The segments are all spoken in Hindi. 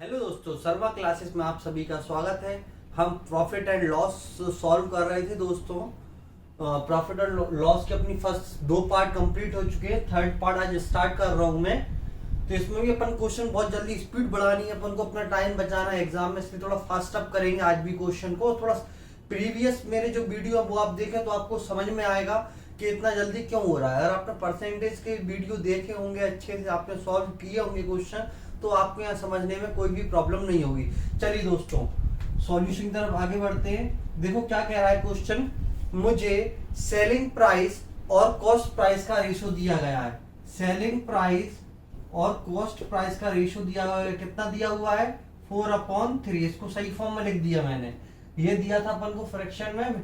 हेलो दोस्तों, सर्वा क्लासेस में आप सभी का स्वागत है। हम प्रॉफिट एंड लॉस सॉल्व कर रहे थे दोस्तों। प्रॉफिट एंड लॉस के अपनी फर्स्ट दो पार्ट कंप्लीट हो चुके हैं। थर्ड पार्ट आज स्टार्ट कर रहा हूं मैं। तो इसमें भी अपन क्वेश्चन बहुत जल्दी स्पीड बढ़ानी है, अपन को अपना टाइम बचाना है एग्जाम में, इसलिए थोड़ा फास्ट अप करेंगे आज भी क्वेश्चन को। थोड़ा प्रीवियस मेरे जो वीडियो है वो आप देखें तो आपको समझ में आएगा कि इतना जल्दी क्यों हो रहा है। अगर आपने परसेंटेज के वीडियो देखे होंगे, अच्छे से आपने सॉल्व किए होंगे क्वेश्चन, तो आपको यहाँ समझने में कोई भी प्रॉब्लम नहीं होगी। चलिए दोस्तों, सॉल्यूशन की तरफ आगे बढ़ते हैं। देखो क्या कह रहा है क्वेश्चन। मुझे सेलिंग प्राइस और कॉस्ट प्राइस का रेशो दिया गया है। सेलिंग प्राइस और कॉस्ट प्राइस का रेशो दिया हुआ है। कितना दिया हुआ है? 4/3। इसको सही फॉर्म में लिख दिया मैंने। ये दिया था अपन को फ्रैक्शन में,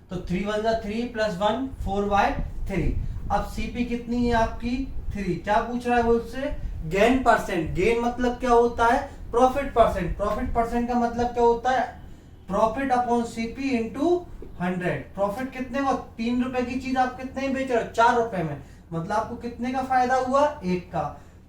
तो 3 1 जा 3 + 1 4/3। अब सीपी कितनी है आपकी? 3। क्या पूछ रहा है वो उससे? Gain percent. गेन मतलब क्या होता है? Profit percent. प्रॉफिट परसेंट का मतलब क्या होता है? Profit upon CP into 100। Profit कितने को? 3 रुपए की चीज आप कितने में बेच रहे हो? 4 रुपए में। मतलब आपको कितने का फायदा हुआ? 1 का।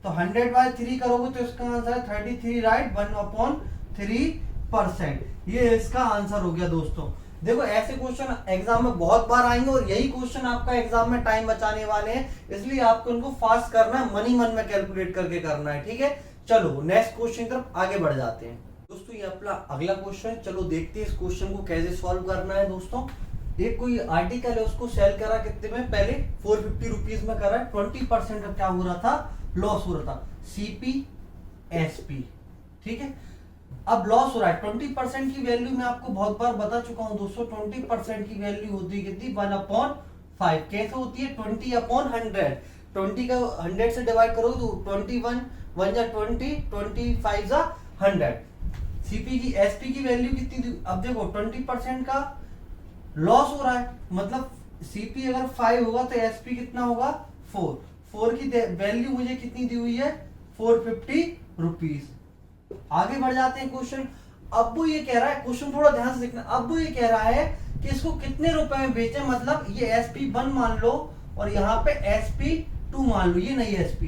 तो 100/3 करोगे तो इसका आंसर है 33, राइट। 1/3%। ये इसका आंसर हो गया दोस्तों। देखो ऐसे क्वेश्चन एग्जाम में बहुत बार आएंगे और यही क्वेश्चन आपका एग्जाम में टाइम बचाने वाले हैं, इसलिए आपको इनको फास्ट करना है, मन में कैलकुलेट करके करना है। ठीक है, चलो नेक्स्ट क्वेश्चन की तरफ आगे बढ़ जाते हैं दोस्तों। ये अपना अगला क्वेश्चन है। चलो देखते हैं इस क्वेश्चन को कैसे सॉल्व करना है दोस्तों। एक कोई आर्टिकल है, उसको सेल करा कितने में? पहले 450 रुपीज में करा। 20% का क्या हो रहा था? लॉस हो रहा था। CP SP. ठीक है, अब लॉस हो रहा है। 20% की वैल्यू मैं आपको बहुत बार बता चुका हूं दोस्तों। 20% की वैल्यू होती है कितनी? 1/5। कैसे होती है? 20/100। 20 का 100 से डिवाइड करोगे तो 21 1 जा 20, 25 जा 100। सीपी की एसपी की वैल्यू कितनी थी? अब देखो 20% का लॉस हो रहा है, मतलब सीपी अगर 5 होगा तो एसपी कितना होगा? 4। 4 की वैल्यू मुझे कितनी दी हुई है? 450 रुपीज। आगे बढ़ जाते हैं क्वेश्चन। अब वो ये कह रहा है, क्वेश्चन थोड़ा ध्यान से देखना। अब वो ये कह रहा है कि इसको कितने रुपए में बेचे, मतलब ये SP1 मान लो और यहाँ पे SP2 मान लो, ये नहीं SP।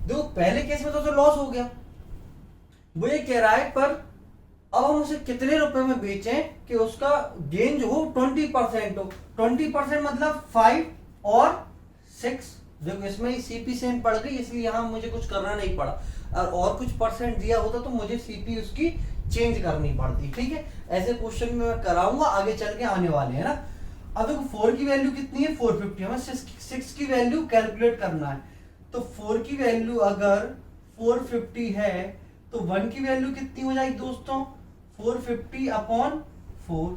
देखो पहले केस में तो लॉस हो गया। वो ये कह रहा है पर अब हम उसे कितने रुपए में बेचें कि उसका गेन जो हो 20% हो। 20% मतलब 5 और 6। देखो इसमें ही सीपी सेम पड़ गई, इसलिए यहां मुझे कुछ करना नहीं पड़ा। और कुछ परसेंट दिया होता तो मुझे सीपी उसकी चेंज करनी पड़ती। ठीक है, ऐसे क्वेश्चन में मैं कराऊंगा आगे चल के आने वाले हैं ना। अब देखो 4 की वैल्यू कितनी है? 450। हमें 6 की वैल्यू कैलकुलेट करना है। तो 4 की वैल्यू अगर 450 है तो 1 की वैल्यू कितनी हो जाएगी दोस्तों? 450/4।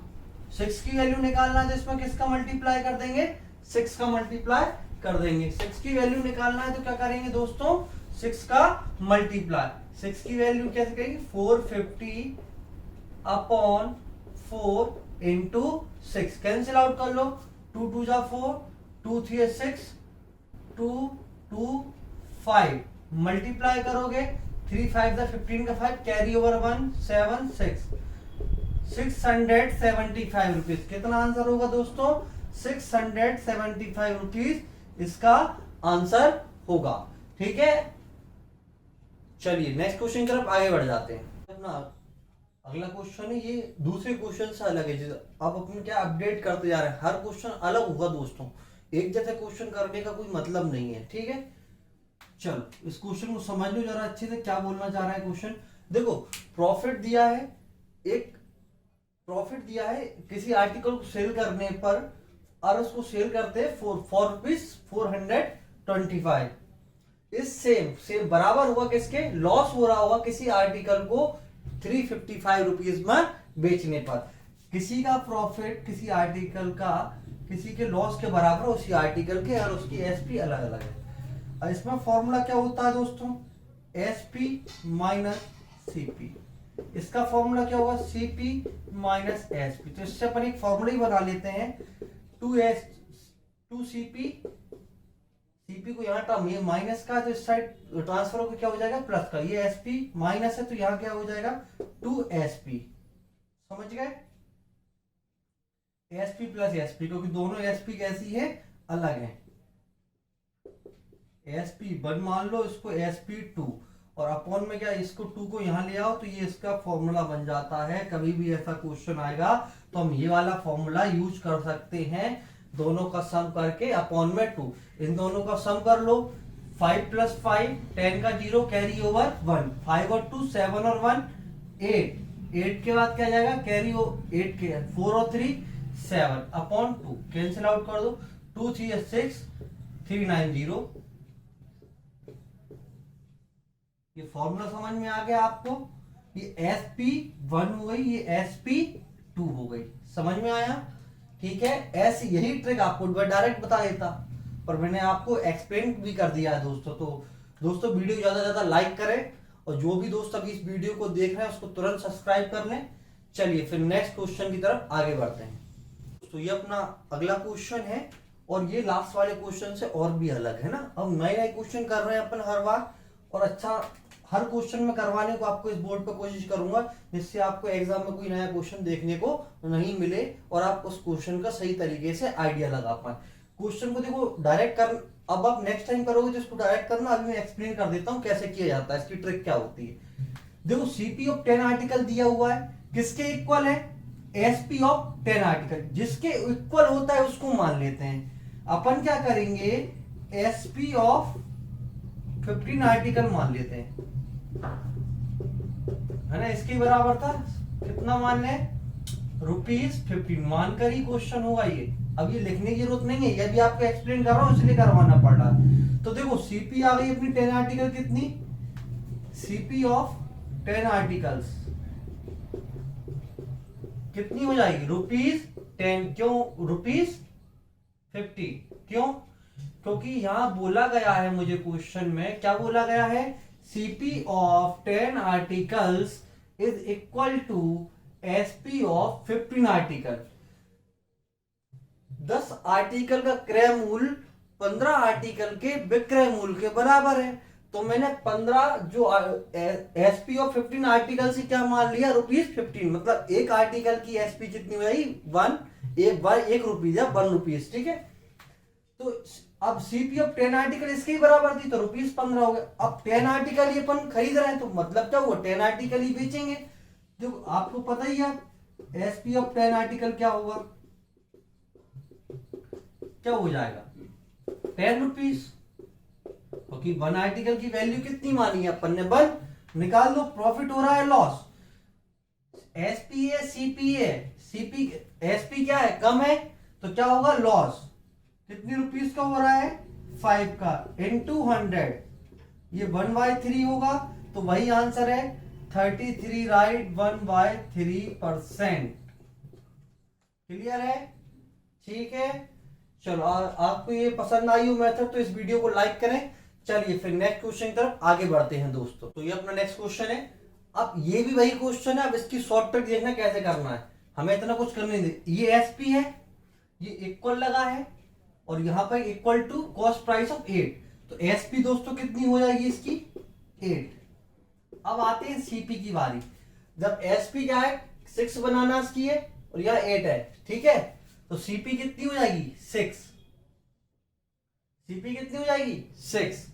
6 की वैल्यू निकालना है तो इसमें किसका मल्टीप्लाई कर देंगे? 6 का मल्टीप्लाई कर देंगे। 6 की वैल्यू निकालना है तो क्या करेंगे दोस्तों? 6 का मल्टीप्लाई। 6 की वैल्यू कैसे करेंगे? 450/4 इंटू 6। कैंसिल आउट कर लो। 2 2 जा 4, 2 3 6, 2 2 5। मल्टीप्लाई करोगे 3 5 जा 15 का 5, कैरी ओवर 1 7 6। 675 रुपीज। कितना आंसर होगा दोस्तों? 675 रुपीज इसका आंसर होगा। ठीक है, चलिए नेक्स्ट क्वेश्चन की तरफ आगे बढ़ जाते हैं। अपना अगला क्वेश्चन है, ये दूसरे क्वेश्चन से अलग है। अब अपन क्या अपडेट करते जा रहे हैं, हर क्वेश्चन अलग होगा दोस्तों। एक जैसे क्वेश्चन करने का कोई मतलब नहीं है। ठीक है, चलो इस क्वेश्चन को समझ लो जरा अच्छे से, क्या बोलना चाह रहा है क्वेश्चन। देखो प्रॉफिट दिया है, एक प्रॉफिट दिया है किसी आर्टिकल को सेल करने पर, और उसको सेल करते हैं फॉर रुपीज 425। इस सेम सेम बराबर हुआ किसके? लॉस हो रहा होगा किसी आर्टिकल को 355 रुपीज में बेचने पर। किसी का प्रॉफिट किसी आर्टिकल का किसी के लॉस के बराबर, उसी आर्टिकल के, और उसकी एसपी अलग अलग है। और इसमें फॉर्मूला क्या होता है दोस्तों? SP minus CP. इसका फॉर्मूला क्या होगा? CP minus SP. तो इससे अपन एक फॉर्मूला ही बना लेते हैं। 2CP। सीपी को यहाँ टर्म, ये माइनस का, तो इस साइड ट्रांसफर होकर क्या हो जाएगा? प्लस का। ये एसपी माइनस है तो यहाँ क्या हो जाएगा? 2SP। समझ गए? एसपी प्लस एसपी, क्योंकि दोनों एसपी कैसी है? अलग है। SP1 मान लो, इसको SP2, और अपॉन में क्या, इसको 2 को यहाँ ले आओ तो ये इसका फॉर्मूला बन जाता है। कभी भी ऐसा क्वेश्चन आएगा तो हम ये वाला फॉर्मूला यूज कर सकते हैं, दोनों का सम करके अपॉन में 2, इन दोनों का सम कर लो। 5 + 5 10 का 0 कैरी ओवर 1, 5 और 2 7 और 1 8, 8 के बाद क्या जाएगा कैरी 8 के 4 और 3 7 अपॉन 2, कैंसिल आउट कर दो, 2 3 6 390। ये फॉर्मूला समझ में आ गया आपको। ये SP1 हो गई, ये SP2 हो गई, समझ में आया? ठीक है, ऐसी यही ट्रिक आपको डायरेक्ट बता देता, पर मैंने आपको एक्सप्लेन भी कर दिया है दोस्तों। तो दोस्तों वीडियो ज्यादा से ज्यादा लाइक करें, और जो भी दोस्त अभी इस वीडियो को देख रहे हैं उसको तुरंत सब्सक्राइब कर लें। चलिए फिर नेक्स्ट क्वेश्चन की तरफ आगे बढ़ते हैं। तो ये अपना अगला क्वेश्चन है, और ये लास्ट वाले क्वेश्चन से और भी अलग है ना। अब नए नए क्वेश्चन कर रहे हैं अपन हर बार, और अच्छा हर क्वेश्चन में करवाने को आपको इस बोर्ड पर कोशिश करूंगा, जिससे आपको एग्जाम में कोई नया क्वेश्चन देखने को नहीं मिले और आप उस क्वेश्चन का सही तरीके से आइडिया लगा पाए। क्वेश्चन को देखो डायरेक्ट कर, अब आप नेक्स्ट टाइम करोगे तो इसको डायरेक्ट करना। अभी मैं एक्सप्लेन कर देता हूँ कैसे किया जाता है, इसकी ट्रिक क्या होती है। देखो CP ऑफ 10 आर्टिकल दिया हुआ है, किसके इक्वल है? SP ऑफ 10 आर्टिकल, जिसके इक्वल होता है उसको मान लेते हैं। अपन क्या करेंगे, SP ऑफ 15 आर्टिकल मान लेते हैं, है ना। इसके बराबर था, कितना मान ले, ₹15 मानकर ही क्वेश्चन होगा ये। अब ये लिखने की जरूरत नहीं है, ये भी आपको एक्सप्लेन कर रहा हूं इसलिए करवाना पड़ रहा है। तो देखो CP आ गई अपनी 10 आर्टिकल, कितनी, CP ऑफ 10 आर्टिकल्स कितनी हो जाएगी, ₹10। क्यों ₹50? क्यों? क्योंकि यहां बोला गया है, मुझे क्वेश्चन में क्या बोला गया है, CP of 10 articles is equal to SP of 15 article. 10 article का क्रय मूल्य 15 आर्टिकल के विक्रय मूल्य के बराबर है। तो मैंने 15 जो SP ऑफ 15 आर्टिकल से क्या मान लिया, ₹15। मतलब एक आर्टिकल की SP कितनी हो जाएगी, 1 रुपीज या 1 रुपीज, ठीक है। तो अब CP ऑफ 10 आर्टिकल इसके ही बराबर थी, तो ₹15 हो गया। अब 10 आर्टिकल ये अपन खरीद रहे हैं, तो मतलब क्या हुआ, 10 आर्टिकल ही बेचेंगे। जो आपको पता ही है SP ऑफ 10 आर्टिकल क्या होगा, क्या हो जाएगा, 10 रुपीज, क्योंकि 1 आर्टिकल की वैल्यू कितनी मानी है अपन ने, 1। निकाल लो, प्रॉफिट हो रहा है लॉस, SP है CP है, SP क्या है, कम है, तो क्या होगा, लॉस। कितनी रुपीस का हो रहा है, 5 का, इंटू 100, ये 1/3 होगा, तो वही आंसर है 33, राइट, 1/3%। क्लियर है? ठीक है, चलो आपको ये पसंद आई हो मेथड तो इस वीडियो को लाइक करें। चलिए फिर नेक्स्ट क्वेश्चन की तरफ आगे बढ़ते हैं दोस्तों। तो ये अपना नेक्स्ट क्वेश्चन है। अब ये भी वही क्वेश्चन है, अब इसकी शॉर्ट ट्रिक देखना कैसे करना है, हमें इतना कुछ करने दे। ये SP है, ये इक्वल लगा है, और यहां पर equal to cost price of 8, तो SP दोस्तों कितनी हो जाएगी इसकी, 8। अब आते हैं CP की बारी। जब SP क्या है, 6 बनाना इसकी है, और यह 8 है, ठीक है, तो CP कितनी हो जाएगी, 6। CP कितनी हो जाएगी, 6,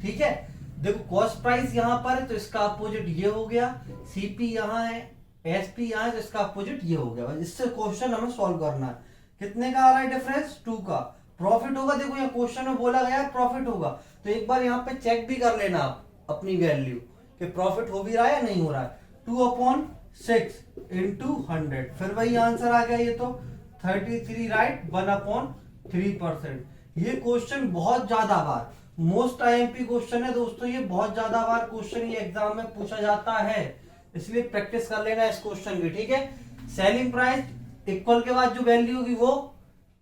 ठीक है। देखो कॉस्ट प्राइस यहां पर है, तो इसका अपोजिट ये हो गया, CP यहां है, SP यहां है, तो इसका अपोजिट ये हो गया। इससे क्वेश्चन हमें सॉल्व करना है। कितने का आ रहा है डिफरेंस, 2 का। प्रॉफिट होगा, देखो यहाँ क्वेश्चन में बोला गया है प्रॉफिट होगा, तो एक बार यहाँ पे चेक भी कर लेना आप अपनी वैल्यू कि प्रॉफिट हो भी रहा है या नहीं हो रहा है। 2/6 इंटू 100, फिर वही आंसर आ गया, ये तो 33, राइट, 1/3%। ये क्वेश्चन बहुत ज्यादा बार मोस्ट IMP क्वेश्चन है दोस्तों, ये बहुत ज्यादा बार क्वेश्चन ये एग्जाम में पूछा जाता है, इसलिए प्रैक्टिस कर लेना इस क्वेश्चन की, ठीक है। सेलिंग प्राइस इक्वल के बाद जो वैल्यू होगी वो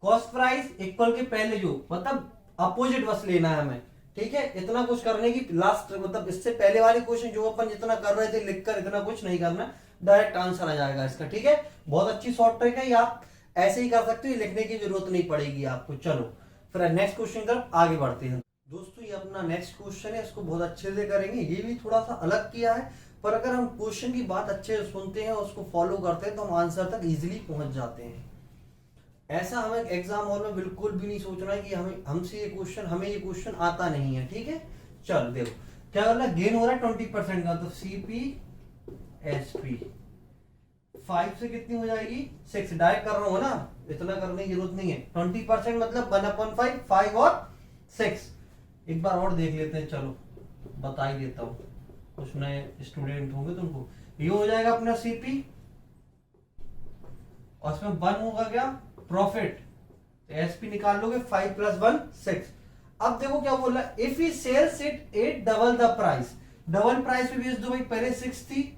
कॉस्ट प्राइस, इक्वल के पहले जो, मतलब अपोजिट बस लेना है हमें, ठीक है। इतना कुछ करने की लास्ट, मतलब इससे पहले वाले क्वेश्चन जो अपन जितना कर रहे थे लिखकर, इतना कुछ नहीं करना, डायरेक्ट आंसर आ जाएगा इसका, ठीक है। बहुत अच्छी शॉर्ट ट्रिक है, ये आप ऐसे ही कर सकते हो, लिखने की जरूरत नहीं पड़ेगी आपको। चलो फिर नेक्स्ट क्वेश्चन की तरफ आगे बढ़ते हैं दोस्तों। ये अपना नेक्स्ट क्वेश्चन है, इसको बहुत अच्छे से करेंगे। ये भी थोड़ा सा अलग किया है, पर अगर हम क्वेश्चन की बात अच्छे से सुनते हैं और उसको फॉलो करते हैं तो हम आंसर तक इजीली पहुंच जाते हैं। ऐसा हमें एग्जाम हॉल में बिल्कुल भी नहीं सोचना है कि हमें ये क्वेश्चन आता नहीं है, ठीक है। चल देखो, क्या कर रहा है, गेन हो रहा है 20% का, तो CPSP 5 से कितनी हो जाएगी 6, डायरेक्ट कर रहा हूं ना, इतना करने की जरूरत नहीं है। 20% मतलब 1/5, 5 और 6। एक बार और देख लेते हैं, चलो बता ही देता हूं, कुछ नए स्टूडेंट होंगे तो उनको। ये हो जाएगा अपना CP और इसमें 1 होगा क्या प्रॉफिट, तो SP निकाल लोगे, 5 + 1 6। अब देखो क्या बोल रहा है, if he sells it at double the price, double price पे बेच दो भाई, पहले 6 थी,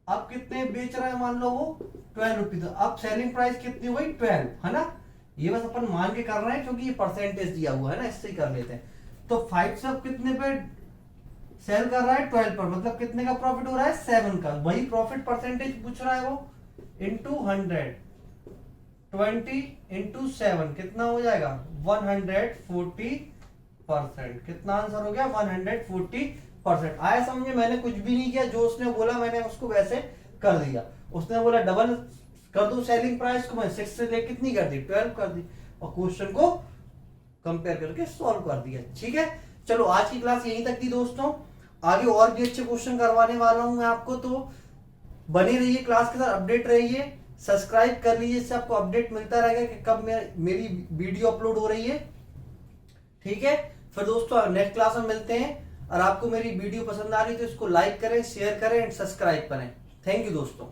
अब कितने बेच रहा है, मान लो वो 12 रुपीज, अब सेलिंग प्राइस कितनी हुई 12, है ना। ये बस अपन मान के कर रहे हैं क्योंकि ये परसेंटेज दिया हुआ है ना, इससे ही कर लेते हैं। तो 5 से अब कितने पे सेल कर रहा है 12 पर, मतलब कितने का प्रॉफिट हो रहा है 7 का, वही प्रॉफिट परसेंटेज पूछ रहा है वो, इंटू 100, 20 इंटू 7 कितना हो जाएगा 140%। कितना आंसर हो गया 140%। आया समझे, मैंने कुछ भी नहीं किया, जो उसने बोला मैंने उसको वैसे कर दिया। उसने बोला डबल कर दो सेलिंग प्राइस को, मैं 6 से लेकर कितनी कर दी 12 कर दी, और क्वेश्चन को कंपेयर करके सॉल्व कर दिया। ठीक है, चलो आज की क्लास यहीं तक थी दोस्तों, आगे और भी अच्छे क्वेश्चन करवाने वाला हूं मैं आपको, तो बनी रहिए क्लास के साथ, अपडेट रहिए, सब्सक्राइब कर लीजिए, इससे आपको अपडेट मिलता रहेगा कि कब मेरी वीडियो अपलोड हो रही है। ठीक है, फिर दोस्तों नेक्स्ट क्लास में मिलते हैं, और आपको मेरी वीडियो पसंद आ रही है तो इसको लाइक करें, शेयर करें एंड सब्सक्राइब करें। थैंक यू दोस्तों।